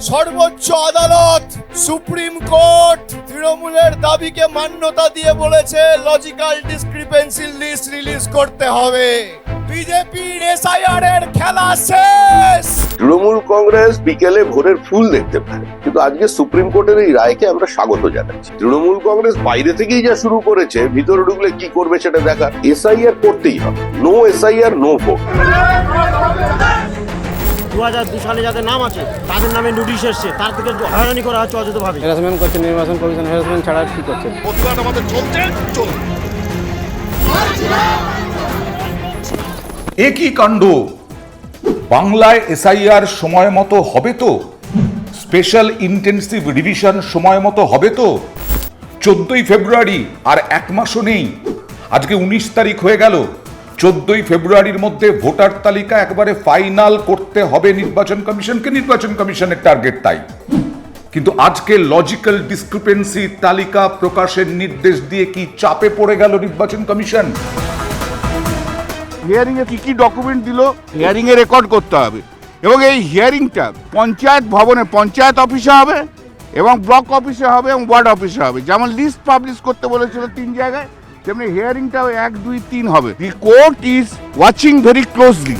সর্বোচ্চ আদালত supreme court তৃণমূলের দাবিকে মান্যতা দিয়ে বলেছে লজিক্যাল ডিসক্রিপেন্সি লিস্ট রিলিজ করতে হবে। বিজেপির এসআইআর এর খেলা শেষ। তৃণমূল কংগ্রেস বিকেলে ভোরের ফুল দেখতে পারে, কিন্তু আজকে সুপ্রিম কোর্টের এই রায়কে আমরা স্বাগত জানাচ্ছি। তৃণমূল কংগ্রেস বাইরে থেকেই যা শুরু করেছে, ভিতরে ঢুকলে কি করবে সেটা দেখা। এসআইআর করতেই হবে, নো এসআইআর নো ভোট। 2002 সালে যাদের নাম আছে তাদের নামে নোটিশ এসছে, তার থেকে হয়রানি করা হচ্ছে অযথভাবে। হ্যারাসমেন্ট করছে নির্বাচন কমিশন, হ্যারাসমেন্ট ছাড়া কি করছে? প্রতিবাদ আমাদের চলছে। একই কাণ্ড। বাংলায় এসআইআর সময় মতো হবে তো? স্পেশাল ইন্টেন্সিভ রিভিশন সময় মতো হবে তো? 14ই ফেব্রুয়ারি, আর এক মাসও নেই। আজকে 19 তারিখ হয়ে গেল। 14ই ফেব্রুয়ারির মধ্যে ভোটার তালিকা একবারে ফাইনাল করতে হবে নির্বাচন কমিশনকে। নির্বাচন কমিশনের টার্গেট তাই। কিন্তু আজকে লজিক্যাল ডিসক্রিপেন্সি তালিকা প্রকাশের নির্দেশ দিয়ে কি চাপে পড়ে গেল নির্বাচন কমিশন? হিয়ারিং এ কি কি ডকুমেন্ট দিল, হিয়ারিং এ রেকর্ড করতে হবে। এবং এই হিয়ারিংটা পঞ্চায়েত ভবনে, পঞ্চায়েত অফিসে হবে এবং ব্লক অফিসে হবে এবং ওয়ার্ড অফিসে হবে। যেমন লিস্ট পাবলিশ করতে বলেছিল 3 জায়গায়, তেমনি হিয়ারিংটাও 1, 2, 3 হবে। The court is watching very closely.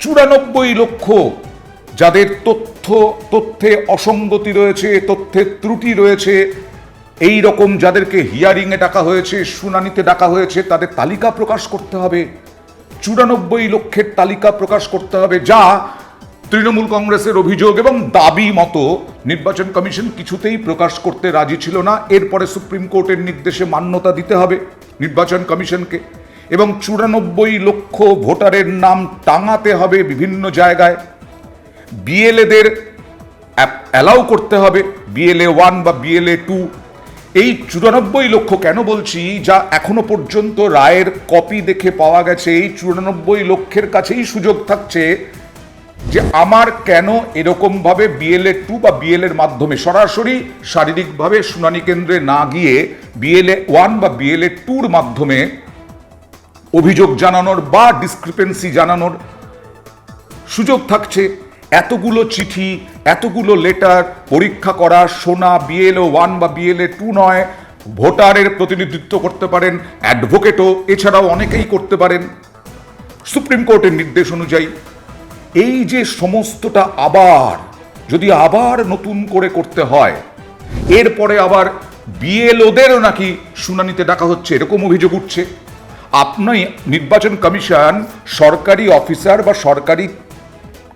94 লক্ষ যাদের তথ্যে অসঙ্গতি রয়েছে, তথ্যের ত্রুটি রয়েছে, এই রকম যাদেরকে হিয়ারিংয়ে ডাকা হয়েছে, শুনানিতে ডাকা হয়েছে, তাদের তালিকা প্রকাশ করতে হবে। 94 লক্ষের তালিকা প্রকাশ করতে হবে, যা তৃণমূল কংগ্রেসের অভিযোগ এবং দাবি মতো নির্বাচন কমিশন কিছুতেই প্রকাশ করতে রাজি ছিল না। এরপরে সুপ্রিম কোর্টের নির্দেশে মান্যতা দিতে হবে নির্বাচন কমিশনকে, এবং 94 লক্ষ ভোটারের নাম টাঙাতে হবে বিভিন্ন জায়গায়। বিএলএদের অ্যালাউ করতে হবে, বিএলএ 1 বা বিএলএ 2। এই 94 লক্ষ কেন বলছি, যা এখনো পর্যন্ত রায়ের কপি দেখে পাওয়া গেছে, এই 94 লক্ষের কাছেই সুযোগ থাকছে যে আমার কেন এরকমভাবে বিএলএ 2 বা বিএলএর মাধ্যমে সরাসরি শারীরিকভাবে শুনানি কেন্দ্রে না গিয়ে বিএলএ 1 বা বিএলএ 2-র মাধ্যমে অভিযোগ জানানোর বা ডিসক্রিপেন্সি জানানোর সুযোগ থাকছে। এতগুলো চিঠি, এতগুলো লেটার পরীক্ষা করা, শোনা, বিএলও 1 বা বিএলএ 2 নয়, ভোটারের প্রতিনিধিত্ব করতে পারেন অ্যাডভোকেটও, এছাড়াও অনেকেই করতে পারেন সুপ্রিম কোর্টের নির্দেশ অনুযায়ী। এই যে সমস্তটা যদি আবার নতুন করে করতে হয়, এরপরে আবার বিএলওদেরও নাকি শুনানিতে ডাকা হচ্ছে, এরকম অভিযোগ উঠছে। আপনি নির্বাচন কমিশন সরকারি অফিসার বা সরকারি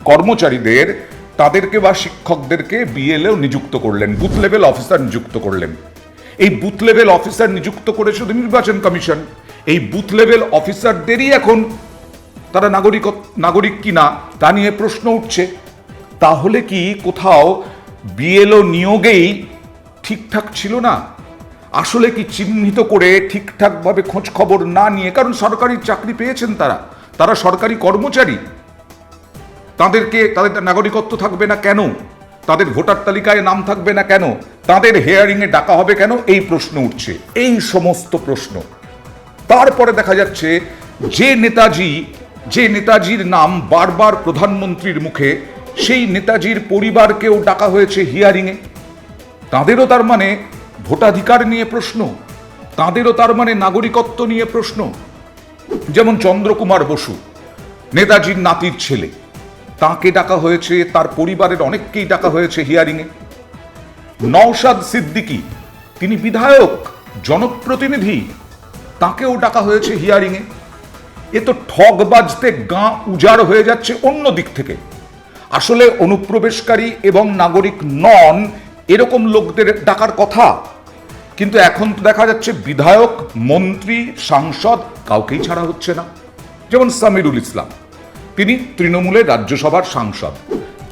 কর্মচারীদের, তাদেরকে বা শিক্ষকদেরকে বিএলও নিযুক্ত করলেন, বুথ লেভেল অফিসার নিযুক্ত করলেন। এই বুথ লেভেল অফিসার নিযুক্ত করে শুধু নির্বাচন কমিশন, এই বুথ লেভেল অফিসারদেরই এখন তারা নাগরিক কিনা তা নিয়ে প্রশ্ন উঠছে। তাহলে কি কোথাও বিএলও নিয়োগেই ঠিকঠাক ছিল না? আসলে কি চিহ্নিত করে ঠিকঠাকভাবে খোঁজ খবর না নিয়ে, কারণ সরকারি চাকরি পেয়েছেন তারা সরকারি কর্মচারী, তাদের নাগরিকত্ব থাকবে না কেন? তাদের ভোটার তালিকায় নাম থাকবে না কেন? তাদের হিয়ারিংয়ে ডাকা হবে কেন? এই প্রশ্ন উঠছে, এই সমস্ত প্রশ্ন। তারপরে দেখা যাচ্ছে যে নেতাজির নাম বারবার প্রধানমন্ত্রীর মুখে, সেই নেতাজির পরিবারকেও ডাকা হয়েছে হিয়ারিংয়ে। তাদেরও তার মানে ভোটাধিকার নিয়ে প্রশ্ন, তাদেরও তার মানে নাগরিকত্ব নিয়ে প্রশ্ন। যেমন চন্দ্রকুমার বসু, নেতাজির নাতির ছেলে, তাকে ডাকা হয়েছে, তার পরিবারের অনেককেই ডাকা হয়েছে হিয়ারিংয়ে। নওশাদ সিদ্দিকী, তিনি বিধায়ক, জনপ্রতিনিধি, তাকেও ডাকা হয়েছে হিয়ারিংয়ে। এ তো ঠগ বাজতে গাঁ উজাড় হয়ে যাচ্ছে অন্য দিক থেকে। আসলে অনুপ্রবেশকারী এবং নাগরিক নন এরকম লোকদের ডাকার কথা, কিন্তু এখন তো দেখা যাচ্ছে বিধায়ক, মন্ত্রী, সাংসদ কাউকেই ছাড়া হচ্ছে না। যেমন সামিরুল ইসলাম, তিনি তৃণমূলের রাজ্যসভার সাংসদ,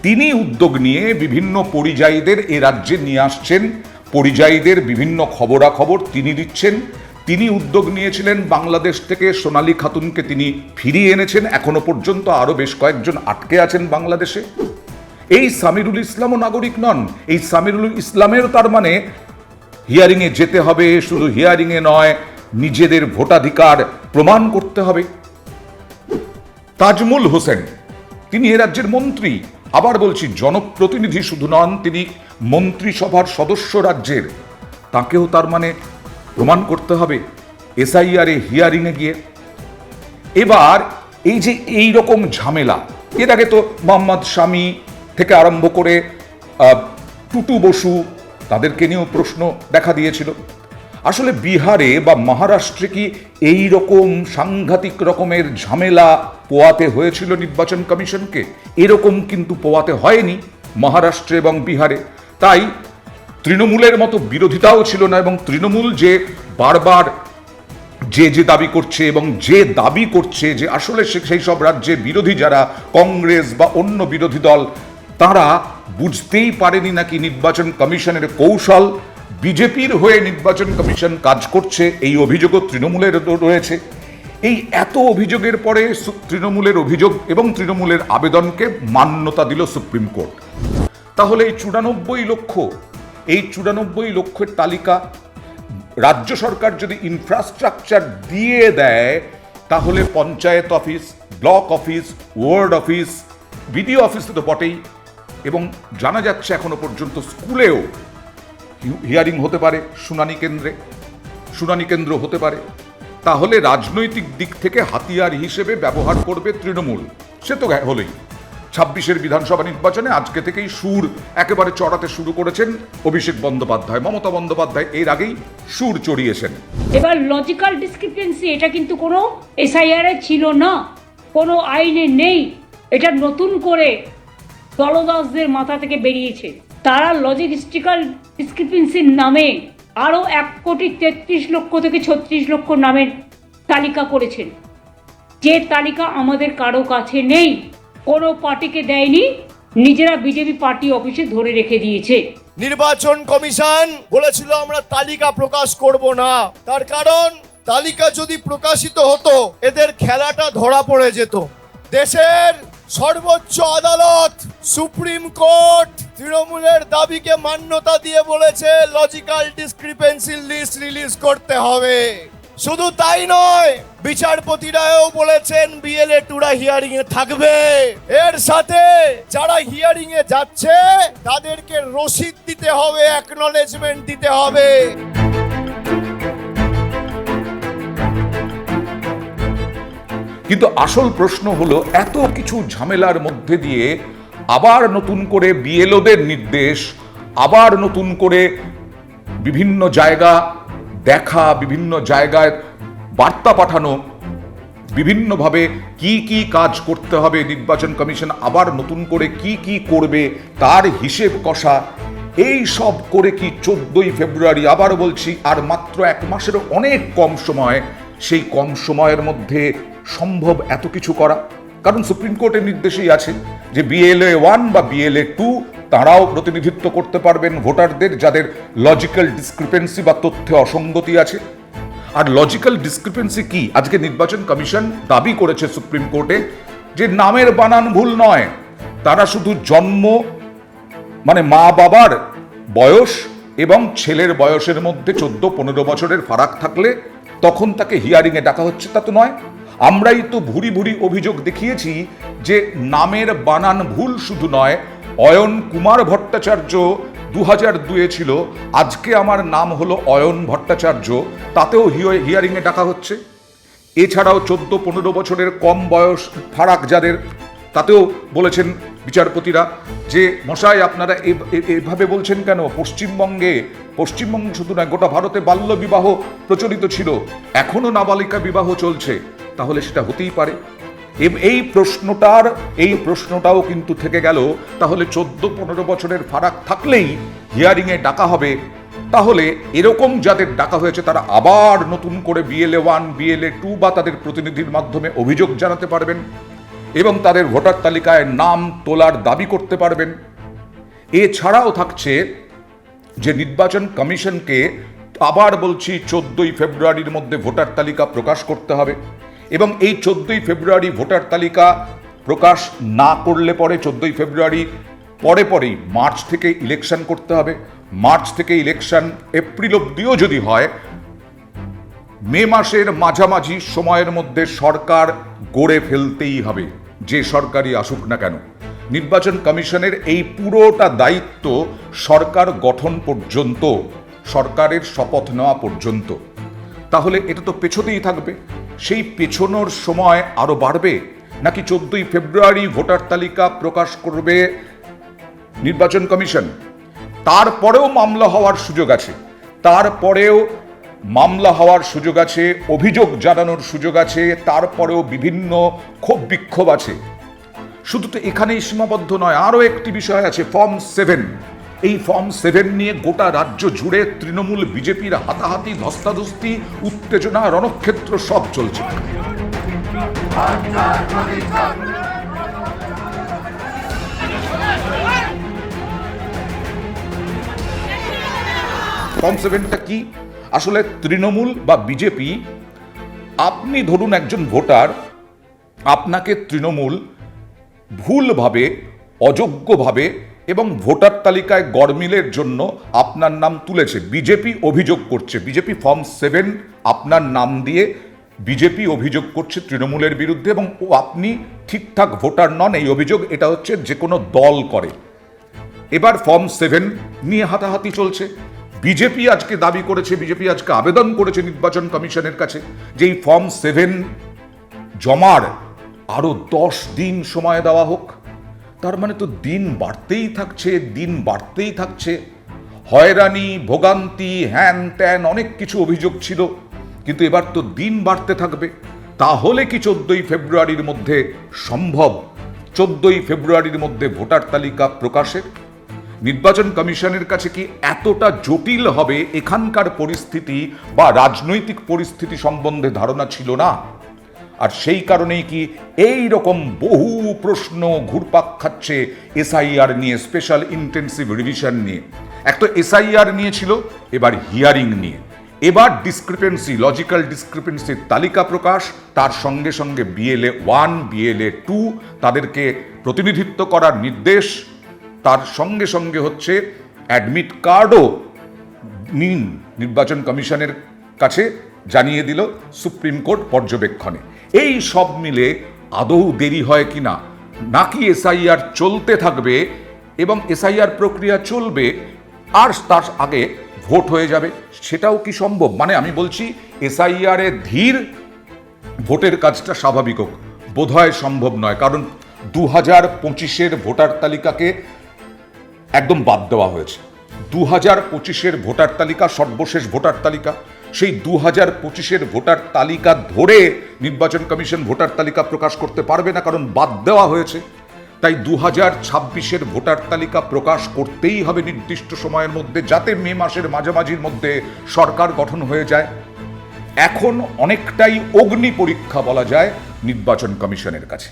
তিনি উদ্যোগ নিয়ে বিভিন্ন পরিযায়ীদের এ রাজ্যে নিয়ে আসছেন, পরিযায়ীদের বিভিন্ন খবরাখবর তিনি দিচ্ছেন। তিনি উদ্যোগ নিয়েছিলেন, বাংলাদেশ থেকে সোনালী খাতুনকে তিনি ফিরিয়ে এনেছেন। এখনো পর্যন্ত আরো বেশ কয়েকজন আটকে আছেন বাংলাদেশে। এই সামিরুল ইসলামও নাগরিক নন। এই সামিরুল ইসলামের তার মানে হিয়ারিংয়ে যেতে হবে, শুধু হিয়ারিংয়ে নয়, নিজেদের ভোটাধিকার প্রমাণ করতে হবে। তাজমুল হোসেন, তিনি এ রাজ্যের মন্ত্রী, আবার বলছি, জনপ্রতিনিধি শুধু নন, তিনি মন্ত্রিসভার সদস্য রাজ্যের। তাকেও তার মানে প্রমাণ করতে হবে এসআইআর এ হিয়ারিংয়ে গিয়ে। এবার এই যে এই রকম ঝামেলা, এর আগে তো মোহাম্মদ শামী থেকে আরম্ভ করে টুটু বসু, তাদেরকে নিয়েও প্রশ্ন দেখা দিয়েছিল। আসলে বিহারে বা মহারাষ্ট্রে কি এই রকম সাংঘাতিক রকমের ঝামেলা পোয়াতে হয়েছিল নির্বাচন কমিশনকে? এরকম কিন্তু পোয়াতে হয়নি মহারাষ্ট্রে এবং বিহারে। তাই তৃণমূলের মতো বিরোধিতাও ছিল না, এবং তৃণমূল যে বারবার যে দাবি করছে এবং যে দাবি করছে যে আসলে সেই সব রাজ্যে বিরোধী যারা কংগ্রেস বা অন্য বিরোধী দল, তারা বুঝতেই পারেনি নাকি নির্বাচন কমিশনের কৌশল, বিজেপির হয়ে নির্বাচন কমিশন কাজ করছে, এই অভিযোগও তৃণমূলের রয়েছে। এই এত অভিযোগের পরে তৃণমূলের অভিযোগ এবং তৃণমূলের আবেদনকে মান্যতা দিল সুপ্রিম কোর্ট। তাহলে এই 94 লক্ষের তালিকা রাজ্য সরকার যদি ইনফ্রাস্ট্রাকচার দিয়ে দেয়, তাহলে panchayat office, block office, ward office, BDO office তো বটেই, এবং জানা যাচ্ছে এখনো পর্যন্ত স্কুলেও হিয়ারিং হতে পারে, শুনানি কেন্দ্র হতে পারে। তাহলে রাজনৈতিক দিক থেকে হাতিয়ার হিসেবে ব্যবহার করবে তৃণমূল। সে তো হলোই। 26-এর বিধানসভা নির্বাচনে আজকে থেকেই সুর একেবারে চড়াতে শুরু করেছেন অভিষেক বন্দ্যোপাধ্যায়। মমতা বন্দ্যোপাধ্যায় এর আগেই সুর চড়িয়েছেন। এবার লজিক্যাল ডিসক্রিপেন্সি, এটা কিন্তু কোনো এসআইআর ছিল না, কোনো আইনে নেই, এটা নতুন করে দলদাসদের মাথা থেকে বেরিয়েছে। তারা লজিস্টিক্যাল ডিসক্রিপেন্সির নামে আরও 1,33,00,000 থেকে 36 লক্ষ নামের তালিকা করেছেন, যে তালিকা আমাদের কারো কাছে নেই, কোনো পার্টিকে দেয়নি, নিজেরা বিজেপি পার্টি অফিসে ধরে রেখে দিয়েছে। নির্বাচন কমিশন বলেছিল আমরা তালিকা প্রকাশ করব না, তার কারণ তালিকা যদি প্রকাশিত হতো এদের খেলাটা ধরা পড়ে যেত। দেশের সর্বোচ্চ আদালত সুপ্রিম কোর্ট তৃণমূলের দাবিকে মান্যতা দিয়ে বলেছে লজিক্যাল ডিসক্রিপেন্সি লিস্ট রিলিজ করতে হবে। শুধু তাই নয়, বিচারপতিরাও বলেছেন বিএলএ টুরা হিয়ারিং এ থাকবে। এর সাথে যারা হিয়ারিং এ যাচ্ছে তাদেরকে রসিদ দিতে হবে, অ্যাকনলেজমেন্ট দিতে হবে। কিন্তু আসল প্রশ্ন হলো, এত কিছু ঝামেলার মধ্যে দিয়ে আবার নতুন করে বিএলওদের নির্দেশ, আবার নতুন করে বিভিন্ন জায়গা দেখা, বিভিন্ন জায়গায় বার্তা পাঠানো, বিভিন্নভাবে কি কি কাজ করতে হবে নির্বাচন কমিশন আবার নতুন করে কি কি করবে তার হিসেব কষা, এই সব করে কি 14ই ফেব্রুয়ারি, আবার বলছি আর মাত্র 1 মাসেরও অনেক কম সময়, সেই কম সময়ের মধ্যে সম্ভব এত কিছু করা? কারণ সুপ্রিম কোর্টের নির্দেশেই আছে যে বিএলএ 1 বা বিএলএ 2 তারাও প্রতিনিধিত্ব করতে পারবেন ভোটারদের যাদের লজিক্যাল ডিসক্রিপেন্সি বা তথ্যে অসঙ্গতি আছে। আর লজিক্যাল ডিসক্রিপেন্সি কি? আজকে নির্বাচন কমিশন দাবি করেছে সুপ্রিম কোর্টে যে নামের বানান ভুল নয়, তারা শুধু জন্ম মানে মা বাবার বয়স এবং ছেলের বয়সের মধ্যে 14-15 বছরের ফারাক থাকলে তখন তাকে হিয়ারিংয়ে ডাকা হচ্ছে, তা তো নয়। আমরাই তো ভুরি ভুরি অভিযোগ দেখিয়েছি যে নামের বানান ভুল শুধু নয়, অয়ন কুমার ভট্টাচার্য 2002-এ ছিল, আজকে আমার নাম হলো অয়ন ভট্টাচার্য, তাতেও হিয়ারিংয়ে ডাকা হচ্ছে। এছাড়াও 14-15 বছরের কম বয়স ফারাক যাদের, তাতেও বলেছেন বিচারপতিরা যে মশাই আপনারা এভাবে বলছেন কেন? পশ্চিমবঙ্গ শুধু নয়, গোটা ভারতে বাল্য বিবাহ প্রচলিত ছিল, এখনো নাবালিকা বিবাহ চলছে, তাহলে সেটা হতেই পারে। এই প্রশ্নটাও কিন্তু থেকে গেল। তাহলে 14-15 বছরের ফারাক থাকলেই হিয়ারিংয়ে ডাকা হবে, তাহলে এরকম যাদের ডাকা হয়েছে তারা আবার নতুন করে বিএলএ 1, বিএলএ 2 বা তাদের প্রতিনিধির মাধ্যমে অভিযোগ জানাতে পারবেন এবং তাদের ভোটার তালিকায় নাম তোলার দাবি করতে পারবেন। এছাড়াও থাকছে যে নির্বাচন কমিশনকে আবার বলছি 14ই ফেব্রুয়ারির মধ্যে ভোটার তালিকা প্রকাশ করতে হবে, এবং এই 14ই ফেব্রুয়ারি ভোটার তালিকা প্রকাশ না করলে পরে 14ই ফেব্রুয়ারি পরেই মার্চ থেকে ইলেকশন করতে হবে। মার্চ থেকে ইলেকশন এপ্রিল অব্দিও যদি হয়, মে মাসের মাঝামাঝি সময়ের মধ্যে সরকার গড়ে ফেলতেই হবে, যে সরকারই আসুক না কেন। নির্বাচন কমিশনের এই পুরোটা দায়িত্ব সরকার গঠন পর্যন্ত, সরকারের শপথ নেওয়া পর্যন্ত। তাহলে এটা তো পেছোতেই থাকবে। সেই পেছনোর সময় আরো বাড়বে, নাকি 14ই ফেব্রুয়ারি ভোটার তালিকা প্রকাশ করবে নির্বাচন কমিশন? তারপরেও মামলা হওয়ার সুযোগ আছে, তারপরেও মামলা হওয়ার সুযোগ আছে, অভিযোগ জানানোর সুযোগ আছে, তারপরেও বিভিন্ন ক্ষোভ বিক্ষোভ আছে। শুধু তো এখানেই সীমাবদ্ধ নয়, আরও একটি বিষয় আছে, ফর্ম 7। এই ফর্ম 7 নিয়ে গোটা রাজ্য জুড়ে তৃণমূল বিজেপির হাতাহাতি, ধস্তাধস্তি, উত্তেজনা, রণক্ষেত্র সব চলছে। ফর্ম 7টা কি? আসলে তৃণমূল বা বিজেপি, আপনি ধরুন একজন ভোটার, আপনাকে তৃণমূল ভুলভাবে, অযোগ্যভাবে এবং ভোটার তালিকায় গড়মিলের জন্য আপনার নাম তুলেছে। বিজেপি অভিযোগ করছে, বিজেপি ফর্ম 7 আপনার নাম দিয়ে বিজেপি অভিযোগ করছে তৃণমূলের বিরুদ্ধে, এবং আপনি ঠিকঠাক ভোটার নন, এই অভিযোগ এটা হচ্ছে যে কোনো দল করে। এবার ফর্ম 7 নিয়ে হাতাহাতি চলছে। বিজেপি আজকে দাবি করেছে, বিজেপি আজকে আবেদন করেছে নির্বাচন কমিশনের কাছে যে এই ফর্ম 7 জমার আরো 10 দিন সময় দেওয়া হোক। তার মানে তো দিন বাড়তেই থাকছে, দিন বাড়তেই থাকছে। হয়রানি, ভোগান্তি, হ্যান ত্যান অনেক কিছু অভিযোগ ছিল, কিন্তু এবার তো দিন বাড়তে থাকবে। তাহলে কি 14ই ফেব্রুয়ারির মধ্যে সম্ভব? 14ই ফেব্রুয়ারির মধ্যে ভোটার তালিকা প্রকাশের? নির্বাচন কমিশনের কাছে কি এতটা জটিল হবে এখানকার পরিস্থিতি বা রাজনৈতিক পরিস্থিতি সম্বন্ধে ধারণা ছিল না? আর সেই কারণেই কি এই রকম বহু প্রশ্ন ঘুরপাক খাচ্ছে এসআইআর নিয়ে, স্পেশাল ইন্টেন্সিভ রিভিশন নিয়ে। এক তো এসআইআর নিয়েছিল, এবার হিয়ারিং নিয়ে, এবার ডিসক্রিপেন্সি, লজিক্যাল ডিসক্রিপেন্সির তালিকা প্রকাশ, তার সঙ্গে সঙ্গে BLA 1, BLA 2 তাদেরকে প্রতিনিধিত্ব করার নির্দেশ, তার সঙ্গে সঙ্গে হচ্ছে অ্যাডমিট কার্ডও নিন নির্বাচন কমিশনের কাছে জানিয়ে দিল সুপ্রিম কোর্ট পর্যবেক্ষণে। এই সব মিলে আদৌ দেরি হয় কিনা, নাকি এসআইআর চলতে থাকবে এবং এসআইআর প্রক্রিয়া চলবে আর তার আগে ভোট হয়ে যাবে, সেটাও কি সম্ভব? মানে আমি বলছি এসআইআর এ ধীর, ভোটের কাজটা স্বাভাবিক হোক, বোধহয় সম্ভব নয়। কারণ 2025-এর ভোটার তালিকাকে একদম বাদ দেওয়া হয়েছে। 2025-এর ভোটার তালিকা সর্বশেষ ভোটার তালিকা, সেই 2025-এর ভোটার তালিকা ধরে নির্বাচন কমিশন ভোটার তালিকা প্রকাশ করতে পারবে না, কারণ বাদ দেওয়া হয়েছে। তাই 2026-এর ভোটার তালিকা প্রকাশ করতেই হবে নির্দিষ্ট সময়ের মধ্যে, যাতে মে মাসের মাঝামাঝির মধ্যে সরকার গঠন হয়ে যায়। এখন অনেকটাই অগ্নি পরীক্ষা বলা যায় নির্বাচন কমিশনের কাছে।